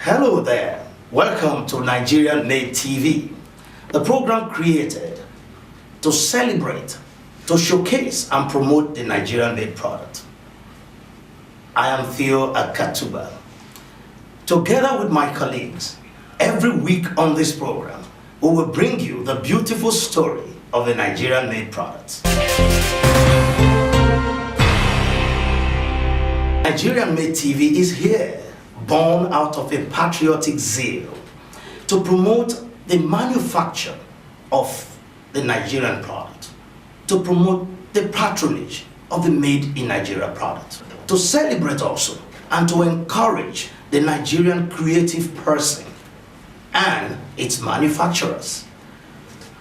Hello there, welcome to Nigerian Made TV, the program created to celebrate, to showcase and promote the Nigerian made product. I am Theo Akatuba. Together with my colleagues, every week on this program, we will bring you the beautiful story of the Nigerian made products. Nigerian Made TV is here, born out of a patriotic zeal to promote the manufacture of the Nigerian product, to promote the patronage of the made in Nigeria product, to celebrate also and to encourage the Nigerian creative person and its manufacturers.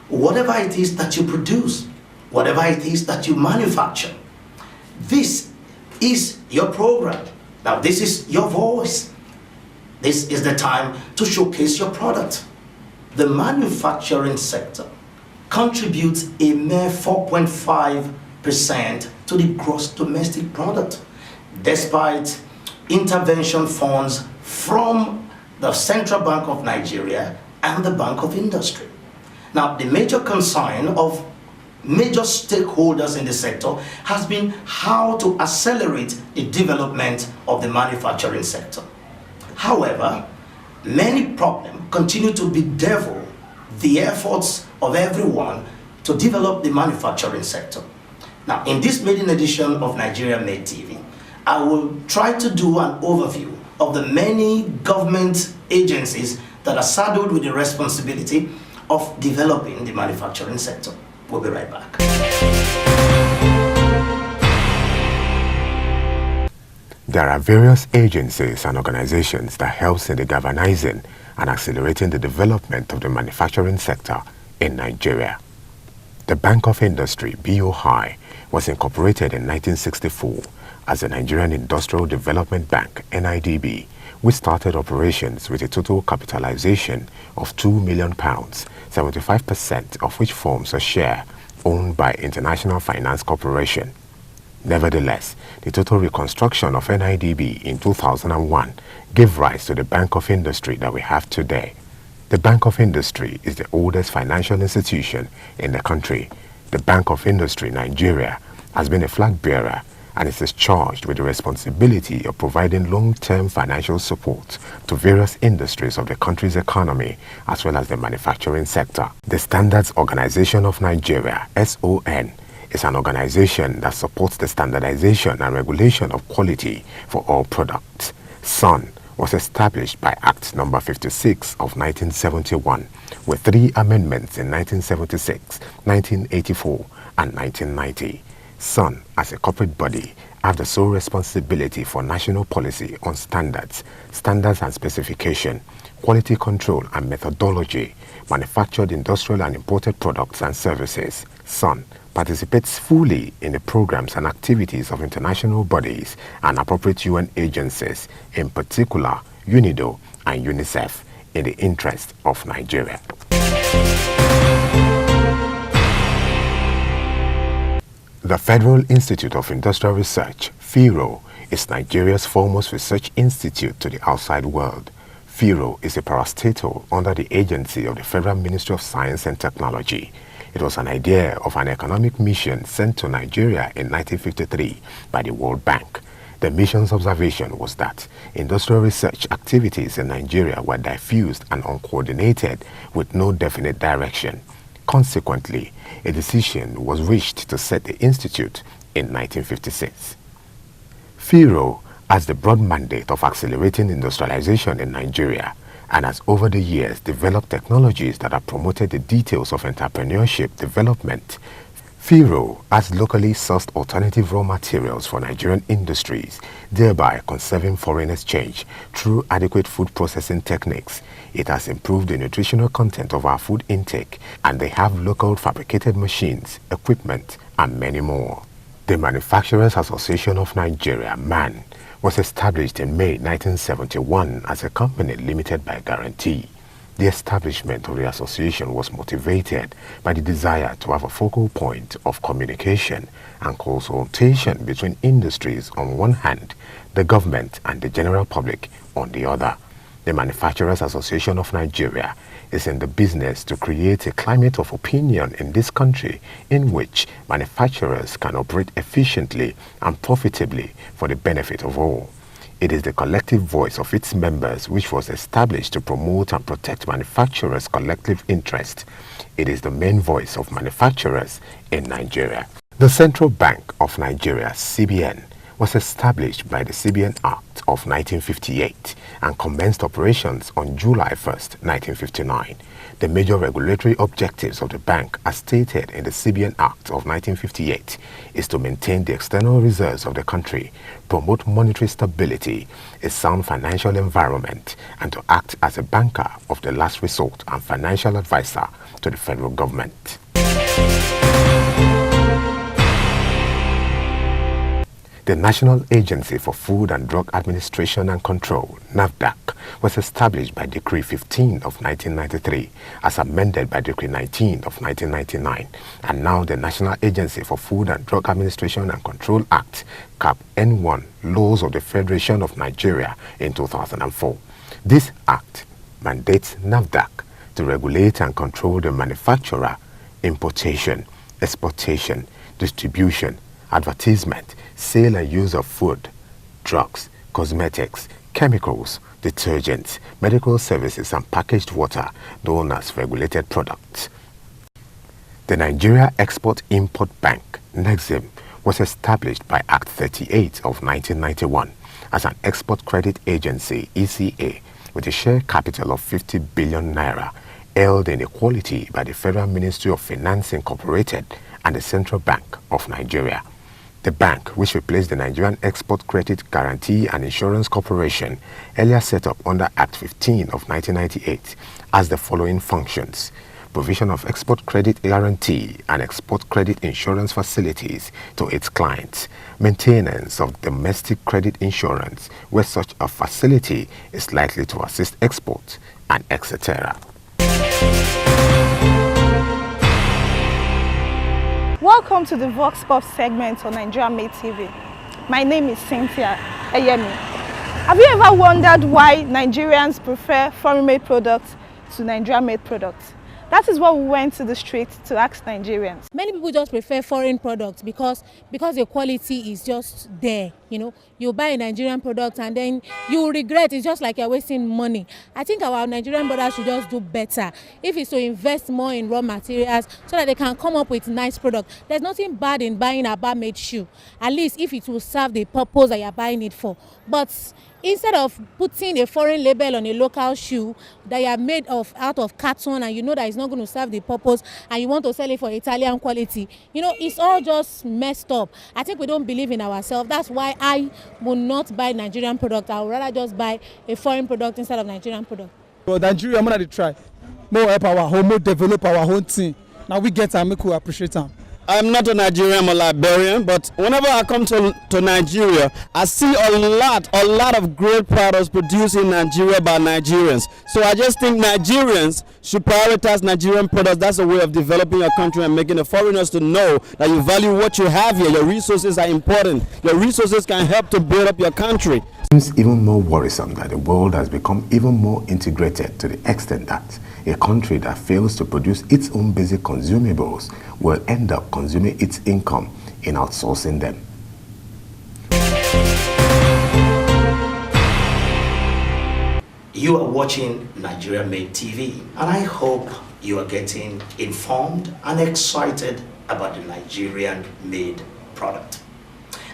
Whatever it is that you produce, whatever it is that you manufacture, this is your program. Now this is your voice. This is the time to showcase your product. The manufacturing sector contributes a mere 4.5% to the gross domestic product, despite intervention funds from the Central Bank of Nigeria and the Bank of Industry. Now, the major concern of major stakeholders in the sector has been how to accelerate the development of the manufacturing sector. However, many problems continue to bedevil the efforts of everyone to develop the manufacturing sector. Now, in this maiden edition of Nigeria Made TV, I will try to do an overview of the many government agencies that are saddled with the responsibility of developing the manufacturing sector. We'll be right back. There are various agencies and organizations that help in the galvanizing and accelerating the development of the manufacturing sector in Nigeria. The Bank of Industry, BOI, was incorporated in 1964 as the Nigerian Industrial Development Bank, NIDB, which started operations with a total capitalization of £2 million, 75% of which forms a share owned by International Finance Corporation. Nevertheless, the total reconstruction of NIDB in 2001 gave rise to the Bank of Industry that we have today. The Bank of Industry is the oldest financial institution in the country. The Bank of Industry Nigeria has been a flag bearer and is charged with the responsibility of providing long-term financial support to various industries of the country's economy as well as the manufacturing sector. The Standards Organization of Nigeria, SON, is an organization that supports the standardization and regulation of quality for all products. SON was established by Act No. 56 of 1971 with 3 amendments in 1976, 1984 and 1990. SON, as a corporate body, have the sole responsibility for national policy on standards and specification, quality control and methodology, manufactured, industrial and imported products and services. SON participates fully in the programs and activities of international bodies and appropriate UN agencies, in particular UNIDO and UNICEF, in the interest of Nigeria. The Federal Institute of Industrial Research, FIRO, is Nigeria's foremost research institute to the outside world. FIRO is a parastatal under the agency of the Federal Ministry of Science and Technology. It was an idea of an economic mission sent to Nigeria in 1953 by the World Bank. The mission's observation was that industrial research activities in Nigeria were diffused and uncoordinated with no definite direction. Consequently, a decision was reached to set the institute in 1956. FIRO has the broad mandate of accelerating industrialization in Nigeria and has over the years developed technologies that have promoted the details of entrepreneurship development. FIRO has locally sourced alternative raw materials for Nigerian industries, thereby conserving foreign exchange through adequate food processing techniques. It has improved the nutritional content of our food intake, and they have local fabricated machines, equipment, and many more. The Manufacturers Association of Nigeria, MAN, was established in May 1971 as a company limited by guarantee. The establishment of the association was motivated by the desire to have a focal point of communication and consultation between industries on one hand, the government and the general public on the other. The Manufacturers Association of Nigeria is in the business to create a climate of opinion in this country in which manufacturers can operate efficiently and profitably for the benefit of all. It is the collective voice of its members which was established to promote and protect manufacturers' collective interest. It is the main voice of manufacturers in Nigeria. The Central Bank of Nigeria, CBN, was established by the CBN Act of 1958 and commenced operations on July 1st, 1959. The major regulatory objectives of the bank, as stated in the CBN Act of 1958, is to maintain the external reserves of the country, promote monetary stability, a sound financial environment, and to act as a banker of the last resort and financial advisor to the federal government. The National Agency for Food and Drug Administration and Control, NAFDAC, was established by Decree 15 of 1993 as amended by Decree 19 of 1999, and now the National Agency for Food and Drug Administration and Control Act, Cap N1, Laws of the Federation of Nigeria in 2004. This act mandates NAFDAC to regulate and control the manufacture, importation, exportation, distribution, advertisement, sale and use of food, drugs, cosmetics, chemicals, detergents, medical services and packaged water known as regulated products. The Nigeria Export-Import Bank, NEXIM, was established by Act 38 of 1991 as an export credit agency, ECA, with a share capital of 50 billion naira, held in equality by the Federal Ministry of Finance Incorporated and the Central Bank of Nigeria. The bank, which replaced the Nigerian Export Credit Guarantee and Insurance Corporation, earlier set up under Act 15 of 1998, has the following functions: provision of export credit guarantee and export credit insurance facilities to its clients, maintenance of domestic credit insurance where such a facility is likely to assist export, and etc. Welcome to the Vox Pop segment on Nigeria Made TV. My name is Cynthia Eyemi. Have you ever wondered why Nigerians prefer foreign-made products to Nigeria-made products? That is what we went to the street to ask Nigerians. Many people just prefer foreign products because the quality is just there. You know, you buy a Nigerian product and then you regret. It's just like you're wasting money. I think our Nigerian brothers should just do better. If it's to invest more in raw materials so that they can come up with nice products. There's nothing bad in buying a bar-made shoe, at least if it will serve the purpose that you're buying it for. But instead of putting a foreign label on a local shoe that you are made of out of carton and you know that it's not going to serve the purpose and you want to sell it for Italian quality, you know, it's all just messed up. I think we don't believe in ourselves. That's why I will not buy Nigerian product. I would rather just buy a foreign product instead of Nigerian product. Well, Nigeria, I'm gonna try more help our home, more develop our own thing. Now we get and make we appreciate them. I'm not a Nigerian, I'm a Liberian, but whenever I come to Nigeria, I see a lot of great products produced in Nigeria by Nigerians. So I just think Nigerians should prioritize Nigerian products. That's a way of developing your country and making the foreigners to know that you value what you have here. Your resources are important. Your resources can help to build up your country. It's even more worrisome that the world has become even more integrated to the extent that a country that fails to produce its own basic consumables will end up consuming its income in outsourcing them. You are watching Nigeria Made TV, and I hope you are getting informed and excited about the Nigerian made product.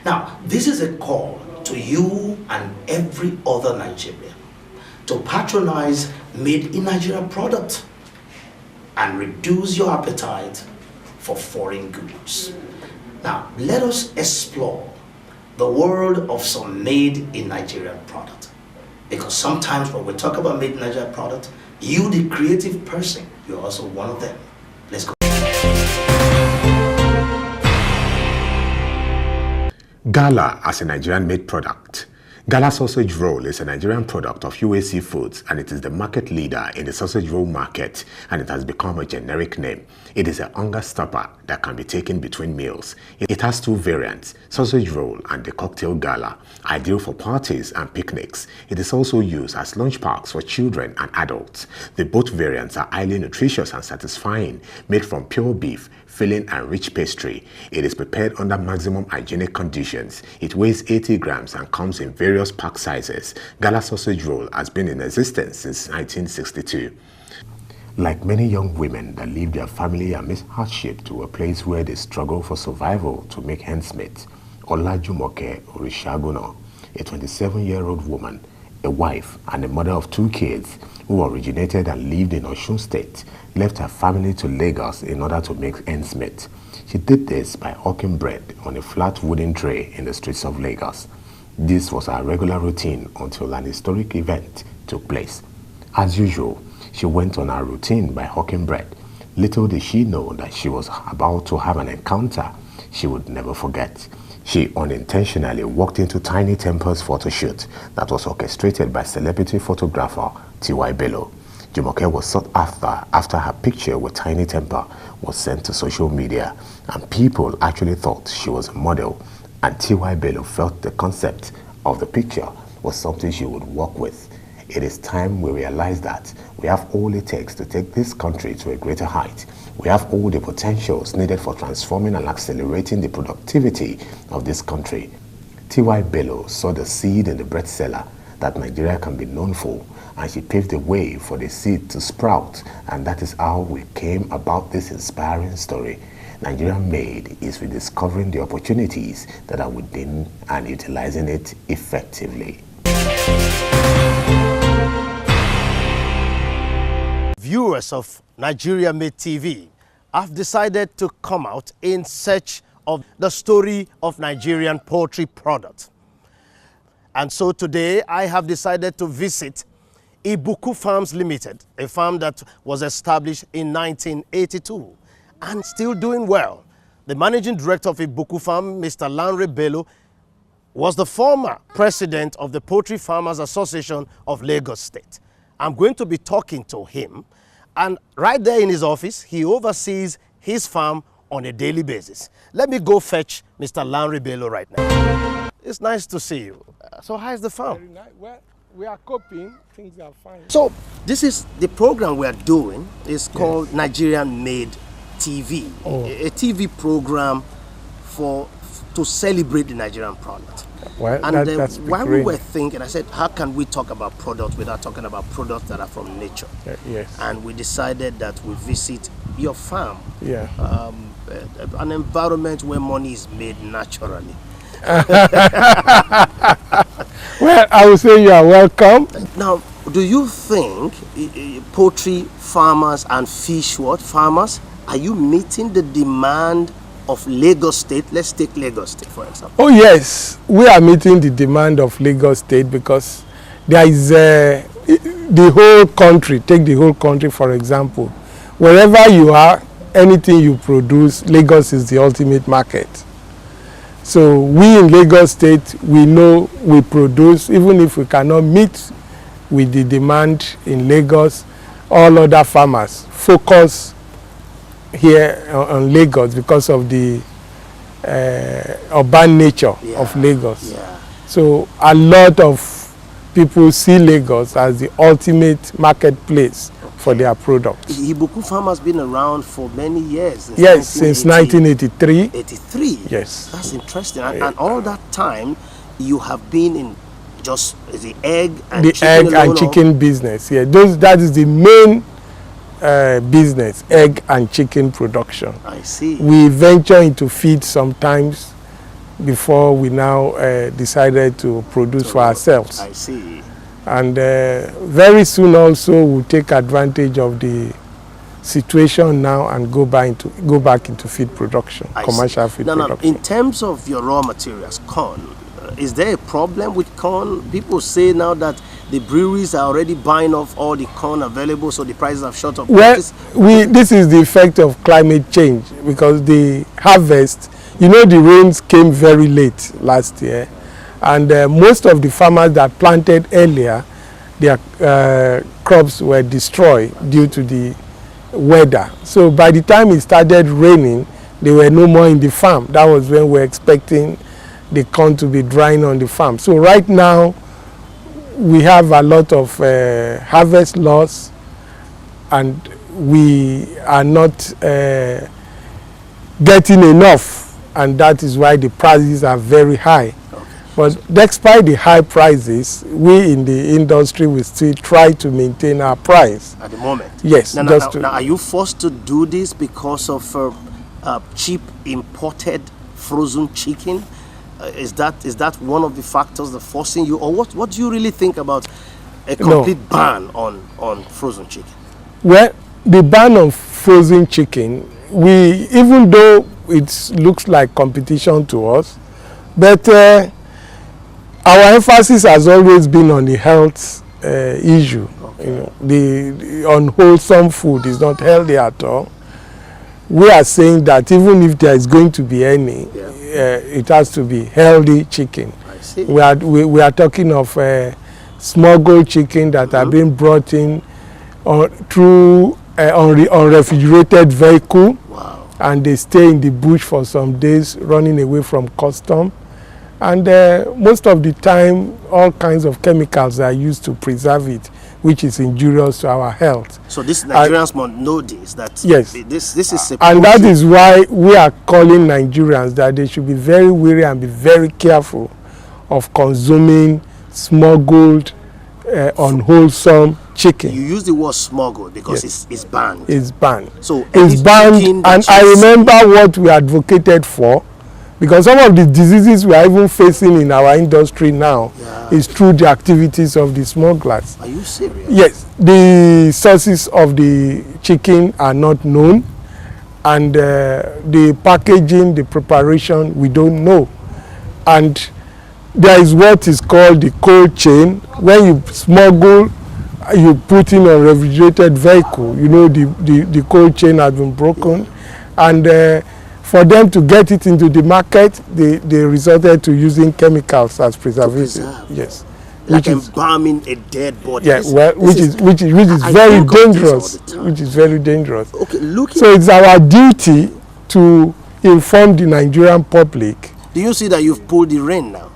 Now, this is a call to you and every other Nigerian to patronize made in Nigeria product and reduce your appetite for foreign goods. Now, let us explore the world of some made in Nigerian product. Because sometimes when we talk about made in Nigeria product, you, the creative person, you're also one of them. Let's go. Gala as a Nigerian-made product. Gala sausage roll is a Nigerian product of UAC Foods, and it is the market leader in the sausage roll market, and it has become a generic name. It is a hunger stopper that can be taken between meals. It has two variants, sausage roll and the cocktail gala, ideal for parties and picnics. It is also used as lunch packs for children and adults. The both variants are highly nutritious and satisfying, made from pure beef, filling and rich pastry. It is prepared under maximum hygienic conditions. It weighs 80 grams and comes in various pack sizes. Gala sausage roll has been in existence since 1962. Like many young women that leave their family amidst hardship to a place where they struggle for survival to make ends meet, Olajumoke Orishaguno, a 27-year-old woman, a wife and a mother of 2 kids who originated and lived in Osun State, left her family to Lagos in order to make ends meet. She did this by hawking bread on a flat wooden tray in the streets of Lagos. This was her regular routine until an historic event took place. As usual, she went on her routine by hawking bread. Little did she know that she was about to have an encounter she would never forget. She unintentionally walked into Tiny Temper's photo shoot that was orchestrated by celebrity photographer T.Y. Bello. Jumoke was sought after her picture with Tiny Temper was sent to social media, and people actually thought she was a model, and T.Y. Bello felt the concept of the picture was something she would work with. It is time we realize that we have all it takes to take this country to a greater height. We have all the potentials needed for transforming and accelerating the productivity of this country. T.Y. Bello saw the seed in the bread seller that Nigeria can be known for, and she paved the way for the seed to sprout, and that is how we came about this inspiring story. Nigeria Made is rediscovering the opportunities that are within and utilizing it effectively. Viewers of Nigeria Made TV, I've decided to come out in search of the story of Nigerian poultry product. And so today I have decided to visit Ibuku Farms Limited, a farm that was established in 1982 and still doing well. The managing director of Ibuku Farm, Mr. Lanre Bello, was the former president of the Poultry Farmers Association of Lagos State. I'm going to be talking to him, and right there in his office, he oversees his farm on a daily basis. Let me go fetch Mr. Lanre Bello right now. It's nice to see you. So how's the farm? Very nice. Well, we are coping. Things are fine. So this is the program we are doing. It's called Nigerian Made TV, a TV program to celebrate the Nigerian product. Well, and that's while we were thinking, I said, how can we talk about products without talking about products that are from nature? Yes. And we decided that we visit your farm. Yeah. An environment where money is made naturally. Well, I would say you are welcome. Now, do you think poultry farmers and fish farmers, are you meeting the demand of Lagos State? Let's take Lagos State, for example. Oh, yes. We are meeting the demand of Lagos State because there is the whole country. Take the whole country, for example. Wherever you are, anything you produce, Lagos is the ultimate market. So we in Lagos State, we know we produce, even if we cannot meet with the demand in Lagos, all other farmers focus here on Lagos because of the urban nature of Lagos. Yeah. So a lot of people see Lagos as the ultimate marketplace for their products. Ibuku Farm has been around for many years. Yes, since 1983. 83? Yes. That's interesting. And all that time, you have been in just the egg and chicken business. Yeah, that is the main business, egg and chicken production. I see. We venture into feed sometimes before we now decided to produce for ourselves. I see. And very soon also we'll take advantage of the situation now and go back into feed production, commercial feed production. Now, in terms of your raw materials, corn, is there a problem with corn? People say now that the breweries are already buying off all the corn available, so the prices have shot up. Well, this is the effect of climate change, because the harvest, you know, the rains came very late last year, and most of the farmers that planted earlier, their crops were destroyed due to the weather. So by the time it started raining, they were no more in the farm. That was when we were expecting the corn to be drying on the farm. So right now, we have a lot of harvest loss, and we are not getting enough, and that is why the prices are very high. But despite the high prices, we in the industry will still try to maintain our price. At the moment? Yes. Now, are you forced to do this because of cheap imported frozen chicken? Is that one of the factors that forcing you? Or what do you really think about a complete ban on frozen chicken? Well, the ban on frozen chicken, even though it looks like competition to us, but our emphasis has always been on the health issue. Okay. You know, the unwholesome food is not healthy at all. We are saying that even if there is going to be any, it has to be healthy chicken. I see. We are talking of smuggled chicken that are being brought in through unrefrigerated vehicle. Wow. And they stay in the bush for some days, running away from custom. And most of the time, all kinds of chemicals are used to preserve it, which is injurious to our health. So this Nigerians must know this, that yes, this is a and that is why we are calling Nigerians that they should be very wary and be very careful of consuming smuggled, unwholesome chicken. You use the word smuggled because it's banned. It's banned. So it's banned, and I remember what we advocated for. Because some of the diseases we are even facing in our industry now is through the activities of the smugglers. Are you serious? Yes. The sources of the chicken are not known, and the packaging, the preparation, we don't know. And there is what is called the cold chain. When you smuggle, you put in a refrigerated vehicle. You know, the cold chain has been broken, and for them to get it into the market, they resorted to using chemicals as preservatives. Yes, like embalming a dead body. Yeah, well, which is very dangerous. Which is very dangerous. Okay, so it's our duty to inform the Nigerian public. Do you see that you've pulled the rain now?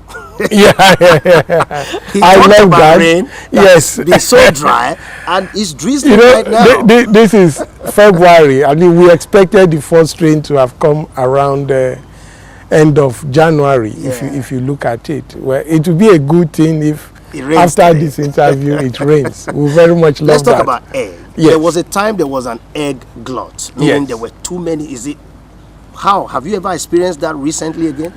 Yeah. I love that. Rain, yes, it's so dry and it's drizzling right now. This is February. I mean, we expected the first rain to have come around the end of January. If you look at it, well, it would be a good thing if after this interview it rains. We very much love that. Let's talk about egg. Yes. There was a time there was an egg glut, meaning there were too many. How have you ever experienced that recently again?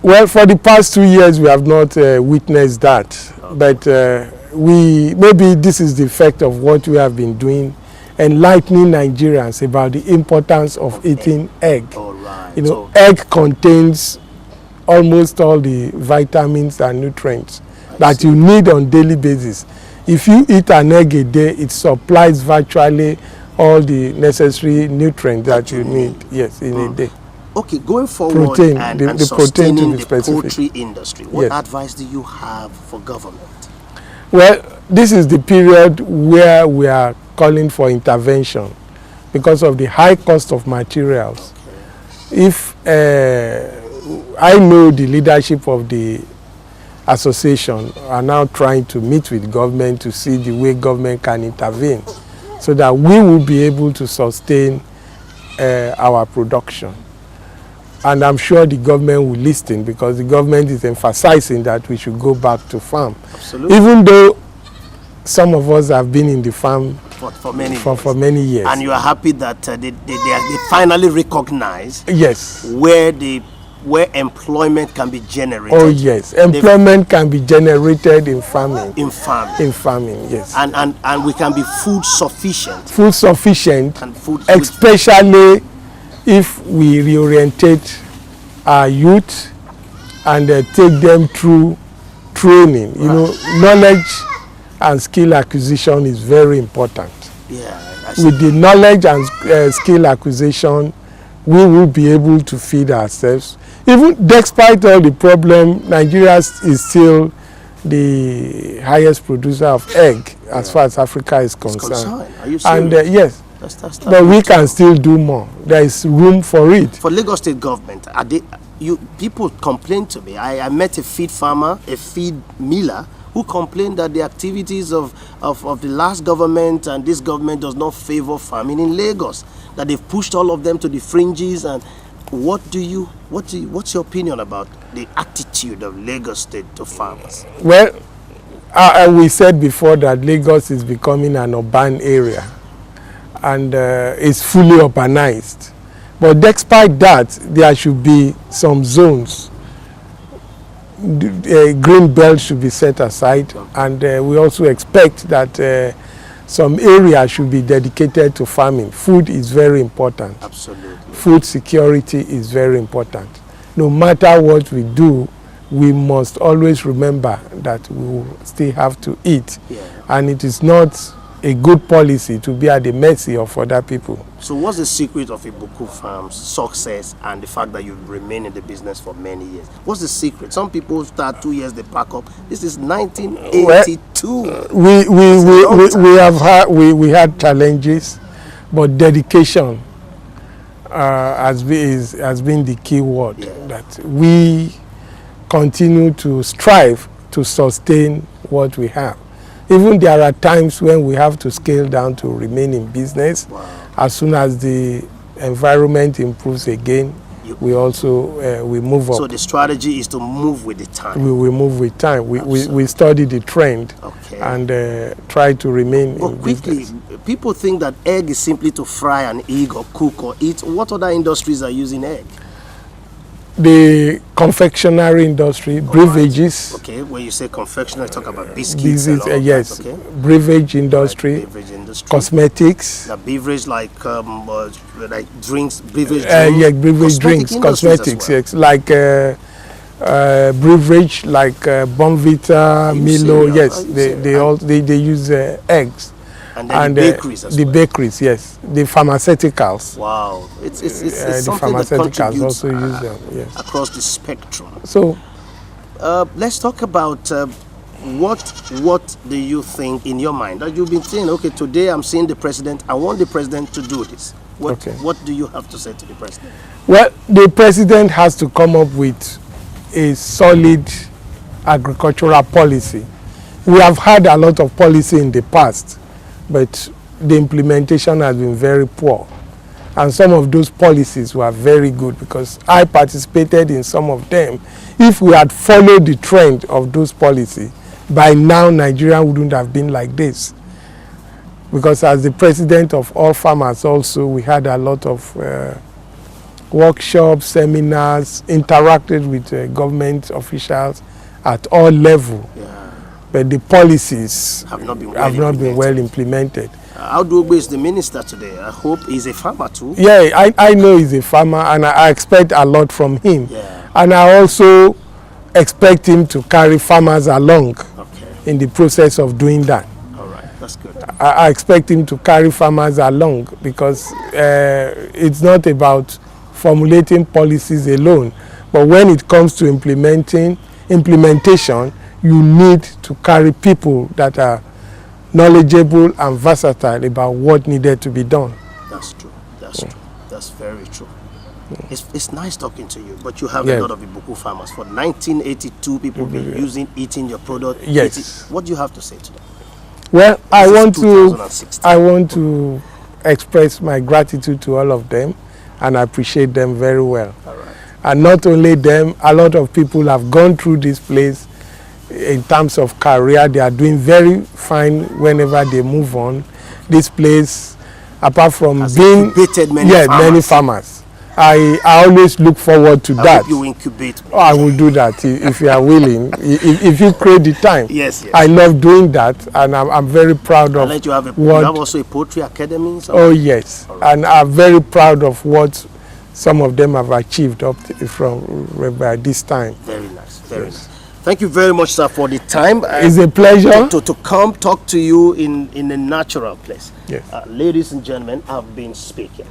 Well, for the past 2 years, we have not witnessed that. But maybe this is the effect of what we have been doing, enlightening Nigerians about the importance of eating egg. All right. You know, egg contains almost all the vitamins and nutrients that you need on daily basis. If you eat an egg a day, it supplies virtually all the necessary nutrients that you need, in a day. Okay, going forward protein, and sustaining the poultry industry, what advice do you have for government? Well, this is the period where we are calling for intervention because of the high cost of materials. Okay. If I know the leadership of the association are now trying to meet with government to see the way government can intervene so that we will be able to sustain our production. And I'm sure the government will listen because the government is emphasizing that we should go back to farm. Absolutely. Even though some of us have been in the farm for many years. And you are happy that they finally recognize yes where the where employment can be generated. Oh yes, employment can be generated in farming. In farming. In farming, yes. And we can be food sufficient. Food sufficient, And food especially if we reorientate our youth and take them through training. You know, knowledge and skill acquisition is very important. Yeah. With the knowledge and skill acquisition, we will be able to feed ourselves. Even despite all the problem, Nigeria is still the highest producer of egg as far as Africa is concerned. Are you serious? And yes, that's but we can still do more. There is room for it. For Lagos State government, people complain to me. I met a feed farmer, a feed miller, who complained that the activities of the last government and this government does not favor farming in Lagos, that they've pushed all of them to the fringes. And what's your opinion about the attitude of Lagos State to farmers? Well, we said before that Lagos is becoming an urban area and it's fully urbanized. But despite that, there should be some zones. Green belt should be set aside, and we also expect that some areas should be dedicated to farming. Food is very important. Absolutely. Food security is very important. No matter what we do, we must always remember that we will still have to eat. Yeah. And it is not a good policy to be at the mercy of other people. So what's the secret of Ibuku Farm's success and the fact that you've remained in the business for many years? What's the secret? Some people start 2 years, they pack up. This is 1982. We had challenges, but dedication has been the key word. Yeah. That we continue to strive to sustain what we have. Even there are times when we have to scale down to remain in business. Wow. As soon as the environment improves again, we also we move up. So the strategy is to move with the time. We move with time. We study the trend, okay, and try to remain but in quickly, business. People think that egg is simply to fry an egg or cook or eat. What other industries are using egg? The confectionery industry, brewerages. Okay, when you say confectionery, talk about biscuits. Yes, that, okay? Beverage industry, Beverage industry. Cosmetics. The beverage like drinks, beverage drinks. Yeah, beverage drinks, cosmetics. Well. Yes, like beverage like Bonvita, Milo. Yes, they use eggs. And then the bakeries as the well. bakeries, yes. The pharmaceuticals. Wow, it's The something that pharmaceuticals contributes also use them, yes. across the spectrum. So, let's talk about what do you think in your mind that you've been saying? Okay, today I'm seeing the president. I want the president to do this. What do you have to say to the president? Well, the president has to come up with a solid agricultural policy. We have had a lot of policy in the past, but the implementation has been very poor. And some of those policies were very good because I participated in some of them. If we had followed the trend of those policies, by now Nigeria wouldn't have been like this. Because as the president of all farmers also, we had a lot of workshops, seminars, interacted with government officials at all levels. Yeah. But the policies have not been well implemented. Audogbe is the minister today. I hope he's a farmer too. Yeah, I know he's a farmer, and I expect a lot from him. Yeah. And I also expect him to carry farmers along in the process of doing that. All right, that's good. I expect him to carry farmers along because it's not about formulating policies alone, but when it comes to implementation, you need to carry people that are knowledgeable and versatile about what needed to be done. That's true. That's true. That's very true. It's nice talking to you, but you have a lot of Ibuku farmers. For 1982, people been eating your product. Yes. What do you have to say to them? Well, I want to express my gratitude to all of them, and I appreciate them very well. All right. And not only them, a lot of people have gone through this place. In terms of career, they are doing very fine whenever they move on. This place, apart from being many farmers. I always look forward to I that. hope you incubate me. Oh, I will do that if you are willing. If you create the time. Yes. I love doing that, and I'm very proud of You have what. You have also a poetry academy. Oh yes, right. And I'm very proud of what some of them have achieved up to, from by this time. Very nice. Very nice. Thank you very much, sir, for the time. It's a pleasure to come talk to you in a natural place. Yes. Ladies and gentlemen, I've been speaking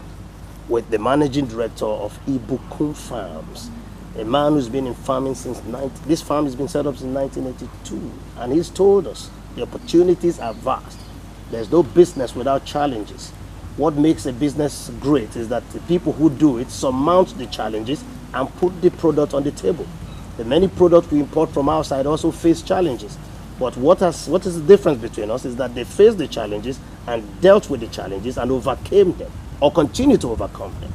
with the managing director of Ibukun Farms, a man who's been in farming since this farm has been set up since 1982, and he's told us the opportunities are vast. There's no business without challenges. What makes a business great is that the people who do it surmount the challenges and put the product on the table. The many products we import from outside also face challenges. But what is the difference between us is that they faced the challenges and dealt with the challenges and overcame them, or continue to overcome them.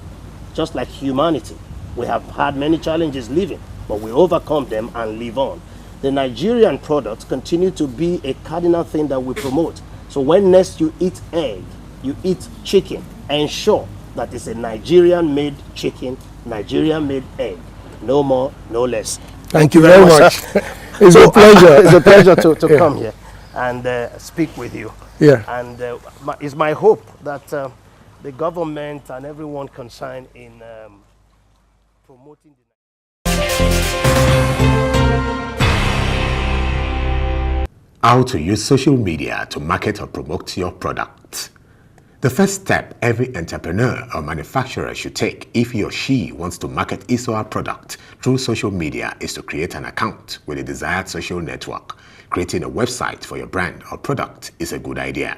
Just like humanity, we have had many challenges living, but we overcome them and live on. The Nigerian products continue to be a cardinal thing that we promote. So when next you eat egg, you eat chicken, ensure that it's a Nigerian-made chicken, Nigerian-made egg. No more, no less. Thank you very much. It's a pleasure. It's a pleasure to come here and speak with you. Yeah. And it's my hope that the government and everyone concerned in promoting How to use social media to market or promote your product. The first step every entrepreneur or manufacturer should take if he or she wants to market his or her product through social media is to create an account with a desired social network. Creating a website for your brand or product is a good idea.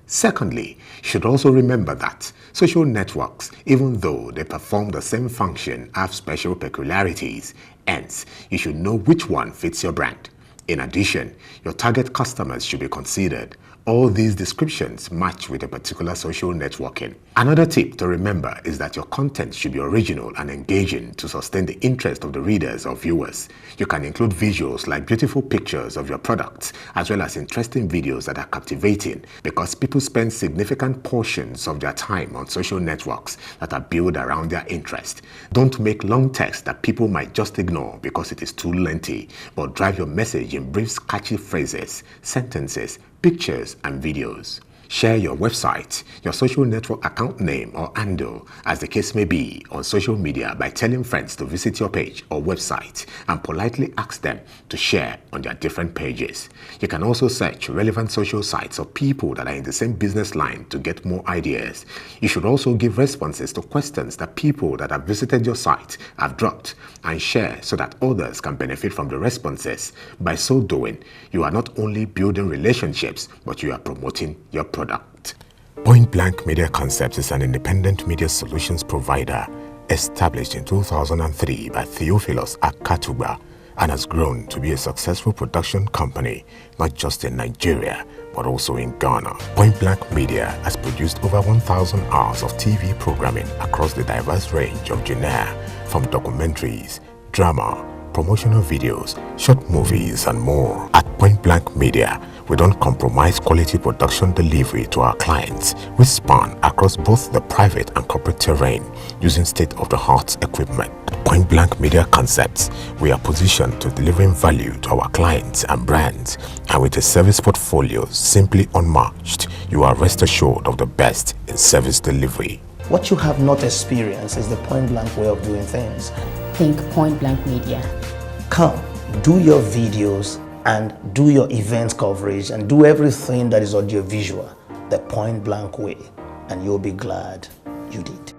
Secondly, you should also remember that social networks, even though they perform the same function, have special peculiarities. Hence, you should know which one fits your brand. In addition, your target customers should be considered. All these descriptions match with a particular social networking. Another tip to remember is that your content should be original and engaging to sustain the interest of the readers or viewers. You can include visuals like beautiful pictures of your products, as well as interesting videos that are captivating, because people spend significant portions of their time on social networks that are built around their interest. Don't make long text that people might just ignore because it is too lengthy, but drive your message in brief, catchy phrases, sentences, pictures and videos. Share your website, your social network account name or handle, as the case may be, on social media by telling friends to visit your page or website and politely ask them to share on their different pages. You can also search relevant social sites of people that are in the same business line to get more ideas. You should also give responses to questions that people that have visited your site have dropped and share so that others can benefit from the responses. By so doing, you are not only building relationships, but you are promoting your product. Point Blank Media Concepts is an independent media solutions provider established in 2003 by Theophilus Akatuba and has grown to be a successful production company, not just in Nigeria, but also in Ghana. Point Blank Media has produced over 1,000 hours of TV programming across the diverse range of genre, from documentaries, drama, promotional videos, short movies, and more. At Point Blank Media, we don't compromise quality production delivery to our clients. We span across both the private and corporate terrain using state-of-the-art equipment. At Point Blank Media Concepts, we are positioned to delivering value to our clients and brands, and with a service portfolio simply unmatched, you are rest assured of the best in service delivery. What you have not experienced is the Point Blank way of doing things. Think Point Blank Media. Come, do your videos and do your event coverage and do everything that is audiovisual the Point Blank way, and you'll be glad you did.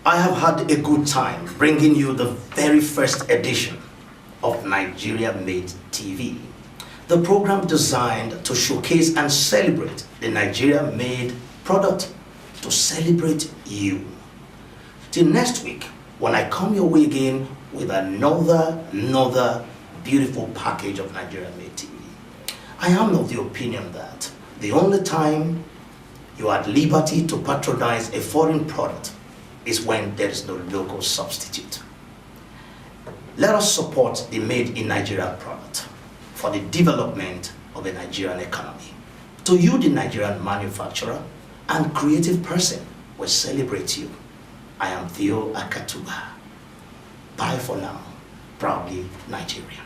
I have had a good time bringing you the very first edition of Nigeria Made TV, the program designed to showcase and celebrate the Nigeria Made product, to celebrate you. Till next week, when I come your way again with another beautiful package of Nigeria Made TV. I am of the opinion that the only time you are at liberty to patronize a foreign product is when there is no local substitute. Let us support the Made in Nigeria product for the development of the Nigerian economy. To you, the Nigerian manufacturer and creative person, we celebrate you. I am Theo Akatuba. Bye for now. Proudly Nigerian.